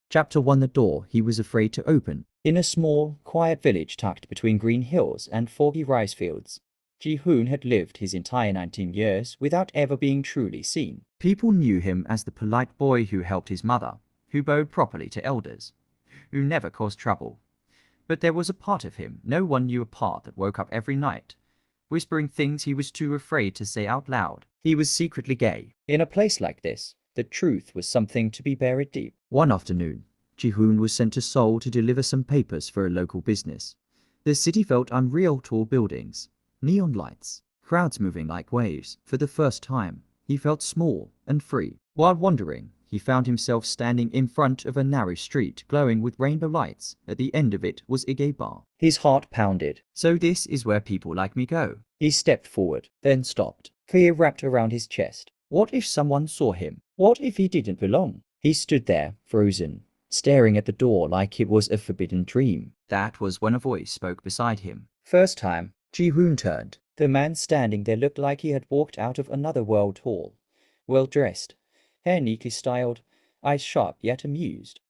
Chapter 1. The door he was afraid to open. In a small, quiet village tucked between green hills and foggy rice fields, Ji-hoon had lived his entire 19 years without ever being truly seen. People knew him as the polite boy who helped his mother, who bowed properly to elders, who never caused trouble. But there was a part of him no one knew, a part that woke up every night, whispering things he was too afraid to say out loud. He was secretly gay. In a place like this, the truth was something to be buried deep. One afternoon, Ji-hoon was sent to Seoul to deliver some papers for a local business. The city felt unreal: tall buildings, neon lights, crowds moving like waves. For the first time, he felt small and free. While wandering, he found himself standing in front of a narrow street glowing with rainbow lights. At the end of it was a gay bar. His heart pounded. So this is where people like me go. He stepped forward, then stopped. Fear wrapped around his chest. What if someone saw him? What if he didn't belong? He stood there, frozen, staring at the door like it was a forbidden dream. That was when a voice spoke beside him. First time, Ji-hoon turned. The man standing there looked like he had walked out of another world. Tall, well-dressed, hair neatly styled, eyes sharp yet amused.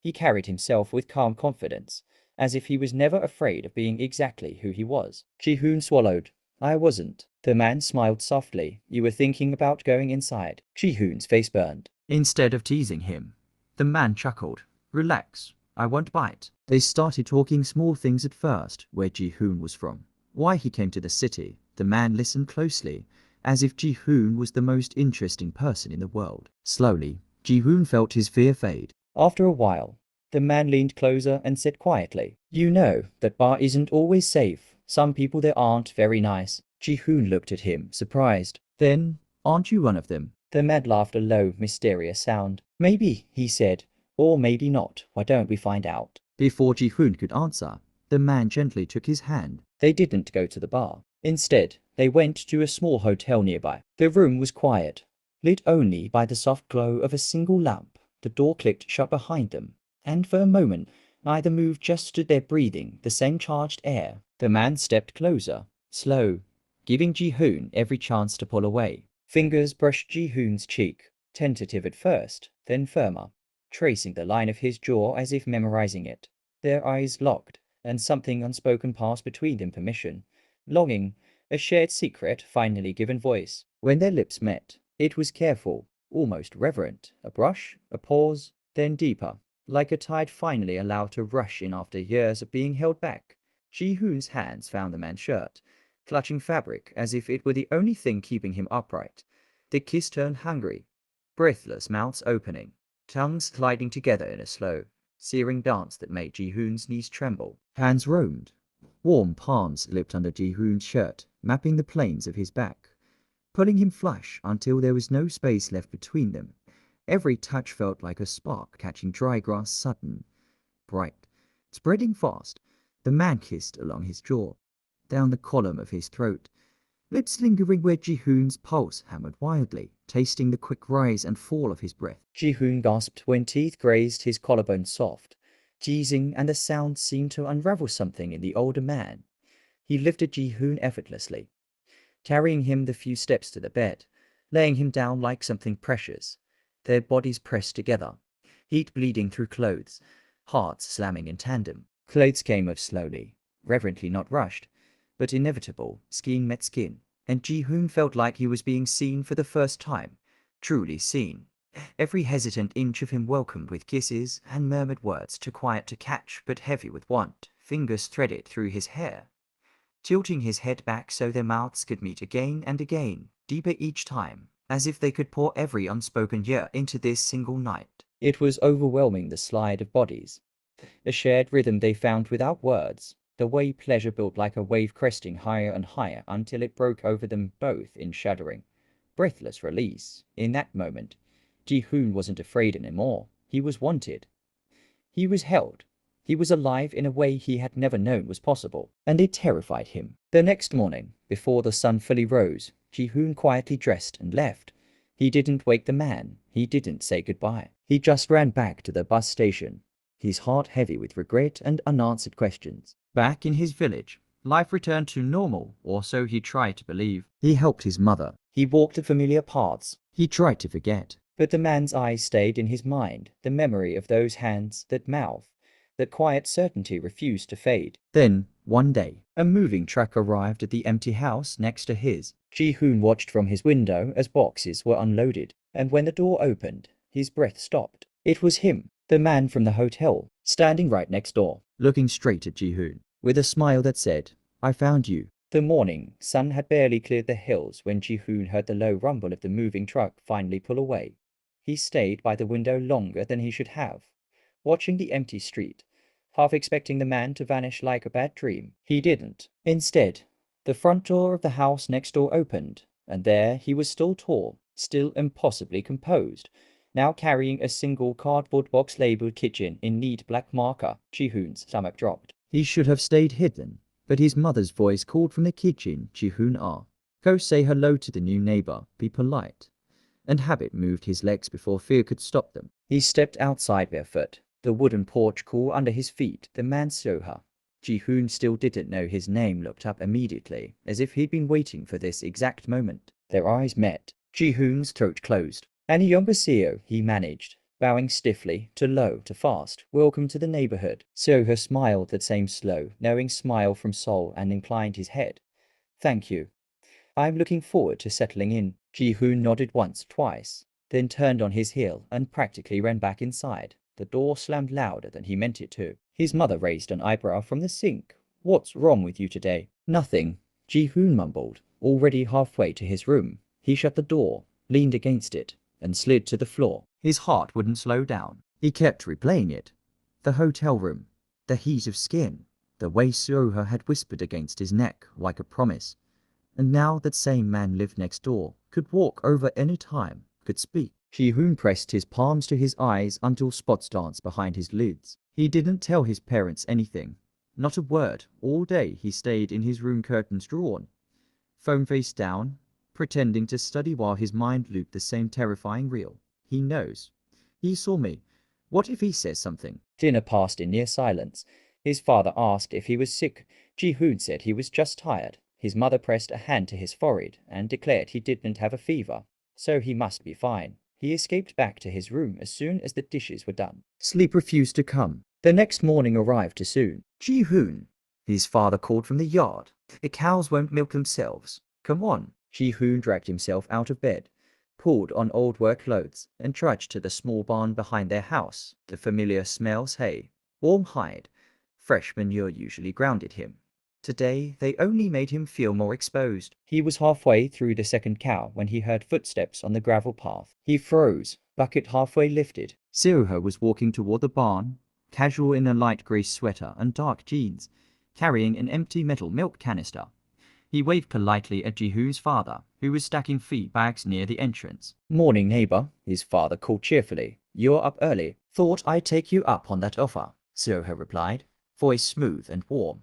He carried himself with calm confidence, as if he was never afraid of being exactly who he was. Ji-hoon swallowed. I wasn't. The man smiled softly. You were thinking about going inside. Ji-hoon's face burned. Instead of teasing him, the man chuckled. Relax, I won't bite. They started talking small things at first, where Ji-hoon was from, why he came to the city. The man listened closely, as if Ji-hoon was the most interesting person in the world. Slowly, Ji-hoon felt his fear fade. After a while, the man leaned closer and said quietly, You know, that bar isn't always safe. Some people there aren't very nice. Ji-hoon looked at him, surprised. Then, aren't you one of them? The man laughed, a low, mysterious sound. Maybe, he said, or maybe not. Why don't we find out? Before Ji-hoon could answer, the man gently took his hand. They didn't go to the bar. Instead, they went to a small hotel nearby. The room was quiet, lit only by the soft glow of a single lamp. The door clicked shut behind them, and for a moment, neither moved, just stood there breathing the same charged air. The man stepped closer, slow, giving Ji-hoon every chance to pull away. Fingers brushed Ji-hoon's cheek, tentative at first, then firmer, tracing the line of his jaw as if memorizing it. Their eyes locked, and something unspoken passed between them: permission, longing, a shared secret finally given voice. When their lips met, it was careful, almost reverent. A brush, a pause, then deeper, like a tide finally allowed to rush in after years of being held back. Ji-hoon's hands found the man's shirt, clutching fabric as if it were the only thing keeping him upright. The kiss turned hungry, breathless, mouths opening, tongues sliding together in a slow, searing dance that made Ji-hoon's knees tremble. Hands roamed. Warm palms slipped under Ji-hoon's shirt, mapping the planes of his back, pulling him flush until there was no space left between them. Every touch felt like a spark catching dry grass, sudden, bright, spreading fast. The man kissed along his jaw, down the column of his throat, lips lingering where Ji-hoon's pulse hammered wildly, tasting the quick rise and fall of his breath. Ji-hoon gasped when teeth grazed his collarbone, soft, teasing, and the sound seemed to unravel something in the older man. He lifted Ji-hoon effortlessly, carrying him the few steps to the bed, laying him down like something precious. Their bodies pressed together, heat bleeding through clothes, hearts slamming in tandem. Clothes came off slowly, reverently, not rushed, but inevitable. Skin met skin, and Ji-hoon felt like he was being seen for the first time, truly seen. Every hesitant inch of him welcomed with kisses and murmured words, too quiet to catch but heavy with want. Fingers threaded through his hair, tilting his head back so their mouths could meet again and again, deeper each time, as if they could pour every unspoken year into this single night. It was overwhelming, the slide of bodies, a shared rhythm they found without words, the way pleasure built like a wave, cresting higher and higher until it broke over them both in shuddering, breathless release. In that moment, Ji-hoon wasn't afraid anymore. He was wanted. He was held. He was alive in a way he had never known was possible, and it terrified him. The next morning, before the sun fully rose, Ji-hoon quietly dressed and left. He didn't wake the man. He didn't say goodbye. He just ran back to the bus station, his heart heavy with regret and unanswered questions. Back in his village, life returned to normal, or so he tried to believe. He helped his mother. He walked the familiar paths. He tried to forget. But the man's eyes stayed in his mind, the memory of those hands, that mouth. That quiet certainty refused to fade. Then, one day, a moving truck arrived at the empty house next to his. Ji-hoon watched from his window as boxes were unloaded, and when the door opened, his breath stopped. It was him, the man from the hotel, standing right next door, looking straight at Ji-hoon, with a smile that said, "I found you." The morning sun had barely cleared the hills when Ji-hoon heard the low rumble of the moving truck finally pull away. He stayed by the window longer than he should have, watching the empty street, half expecting the man to vanish like a bad dream. He didn't. Instead, the front door of the house next door opened, and there he was, still tall, still impossibly composed, now carrying a single cardboard box labeled kitchen in neat black marker. Ji-hoon's stomach dropped. He should have stayed hidden, but his mother's voice called from the kitchen, "Ji-hoon, go say hello to the new neighbor, be polite." And habit moved his legs before fear could stop them. He stepped outside barefoot, the wooden porch cool under his feet. The man saw her. Ji-hoon still didn't know his name, looked up immediately, as if he'd been waiting for this exact moment. Their eyes met. Ji-hoon's throat closed. "Annyeonghaseyo," he managed, bowing stiffly, to low, to fast. "Welcome to the neighborhood." So-ho smiled, that same slow, knowing smile from Seoul, and inclined his head. "Thank you. I'm looking forward to settling in." Ji-hoon nodded once, twice, then turned on his heel and practically ran back inside. The door slammed louder than he meant it to. His mother raised an eyebrow from the sink. "What's wrong with you today?" "Nothing," Ji-hoon mumbled, already halfway to his room. He shut the door, leaned against it, and slid to the floor. His heart wouldn't slow down. He kept replaying it. The hotel room, the heat of skin, the way So-ho had whispered against his neck like a promise. And now that same man lived next door, could walk over any time, could speak. Ji-hoon pressed his palms to his eyes until spots danced behind his lids. He didn't tell his parents anything. Not a word. All day he stayed in his room, curtains drawn, phone face down, pretending to study while his mind looped the same terrifying reel. "He knows. He saw me. What if he says something?" Dinner passed in near silence. His father asked if he was sick. Ji-hoon said he was just tired. His mother pressed a hand to his forehead and declared he didn't have a fever, so he must be fine. He escaped back to his room as soon as the dishes were done. Sleep refused to come. The next morning arrived too soon. "Ji-hoon," his father called from the yard. "The cows won't milk themselves. Come on." Ji-hoon dragged himself out of bed, pulled on old work clothes, and trudged to the small barn behind their house. The familiar smells, hay, warm hide, fresh manure usually grounded him. Today, they only made him feel more exposed. He was halfway through the second cow when he heard footsteps on the gravel path. He froze, bucket halfway lifted. So-ho was walking toward the barn, casual in a light grey sweater and dark jeans, carrying an empty metal milk canister. He waved politely at Ji-hoon's father, who was stacking feed bags near the entrance. "Morning, neighbor," his father called cheerfully. "You're up early." "Thought I'd take you up on that offer," So-ho replied, voice smooth and warm.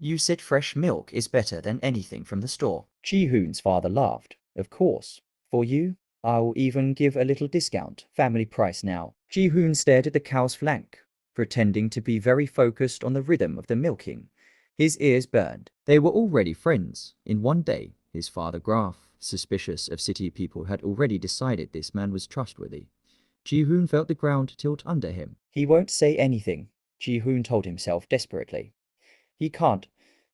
"You said fresh milk is better than anything from the store." Ji-hoon's father laughed. "Of course. For you, I'll even give a little discount. Family price now." Ji-hoon stared at the cow's flank, pretending to be very focused on the rhythm of the milking. His ears burned. They were already friends. In one day, his father Graf, suspicious of city people, had already decided this man was trustworthy. Ji-hoon felt the ground tilt under him. He won't say anything, Ji-hoon told himself desperately. He can't.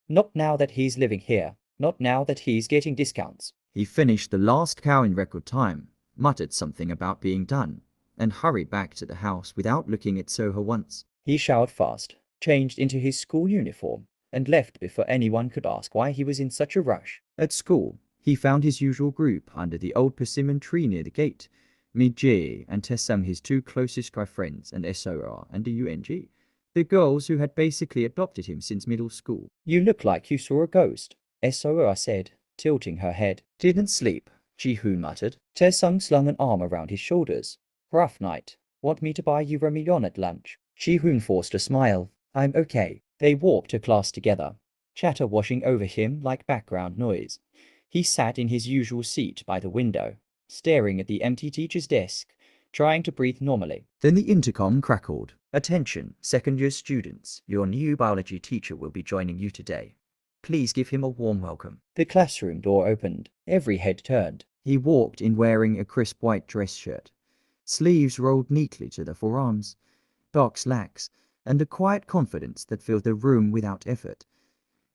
Not now that he's living here. Not now that he's getting discounts. He finished the last cow in record time, muttered something about being done, and hurried back to the house without looking at So-ho once. He showered fast, changed into his school uniform, and left before anyone could ask why he was in such a rush. At school, he found his usual group under the old persimmon tree near the gate. Mi-jae and Taesung, his two closest guy friends, and SOR and the UNG. The girls who had basically adopted him since middle school. "You look like you saw a ghost," SOR said, tilting her head. "Didn't sleep," Ji-hoon muttered. Taesung slung an arm around his shoulders. "Rough night. Want me to buy you ramyeon at lunch?" Ji-hoon forced a smile. "I'm okay." They walked to class together, chatter washing over him like background noise. He sat in his usual seat by the window, staring at the empty teacher's desk, trying to breathe normally. Then the intercom crackled. "Attention, second-year students. Your new biology teacher will be joining you today. Please give him a warm welcome." The classroom door opened. Every head turned. He walked in wearing a crisp white dress shirt, sleeves rolled neatly to the forearms, dark slacks, and a quiet confidence that filled the room without effort.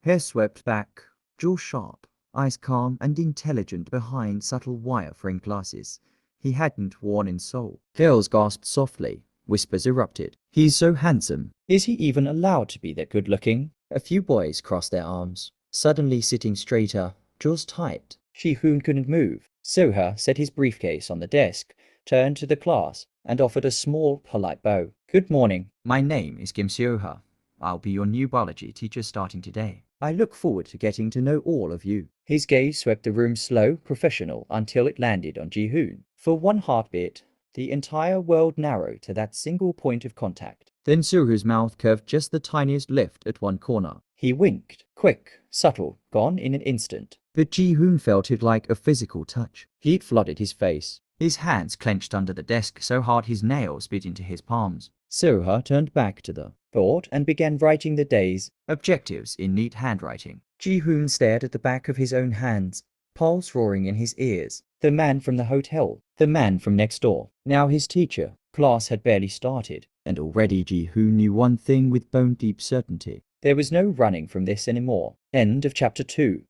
Hair swept back, jaw sharp, eyes calm and intelligent behind subtle wire-frame glasses he hadn't worn in Seoul. Girls gasped softly. Whispers erupted. He's so handsome. Is he even allowed to be that good-looking? A few boys crossed their arms, suddenly sitting straighter, jaws tight. Ji-hoon couldn't move. Soha set his briefcase on the desk, turned to the class, and offered a small, polite bow. Good morning. My name is Kim Seoha. I'll be your new biology teacher starting today. I look forward to getting to know all of you. His gaze swept the room slow, professional, until it landed on Ji-hoon. For one heartbeat, the entire world narrowed to that single point of contact. Then Suru's mouth curved just the tiniest lift at one corner. He winked. Quick, subtle, gone in an instant. But Ji-hoon felt it like a physical touch. Heat flooded his face. His hands clenched under the desk so hard his nails bit into his palms. Soha turned back to the board and began writing the day's objectives in neat handwriting. Ji-hoon stared at the back of his own hands, pulse roaring in his ears. The man from the hotel, the man from next door, now his teacher. Class had barely started, and already Ji-hoon knew one thing with bone-deep certainty. There was no running from this anymore. End of chapter 2.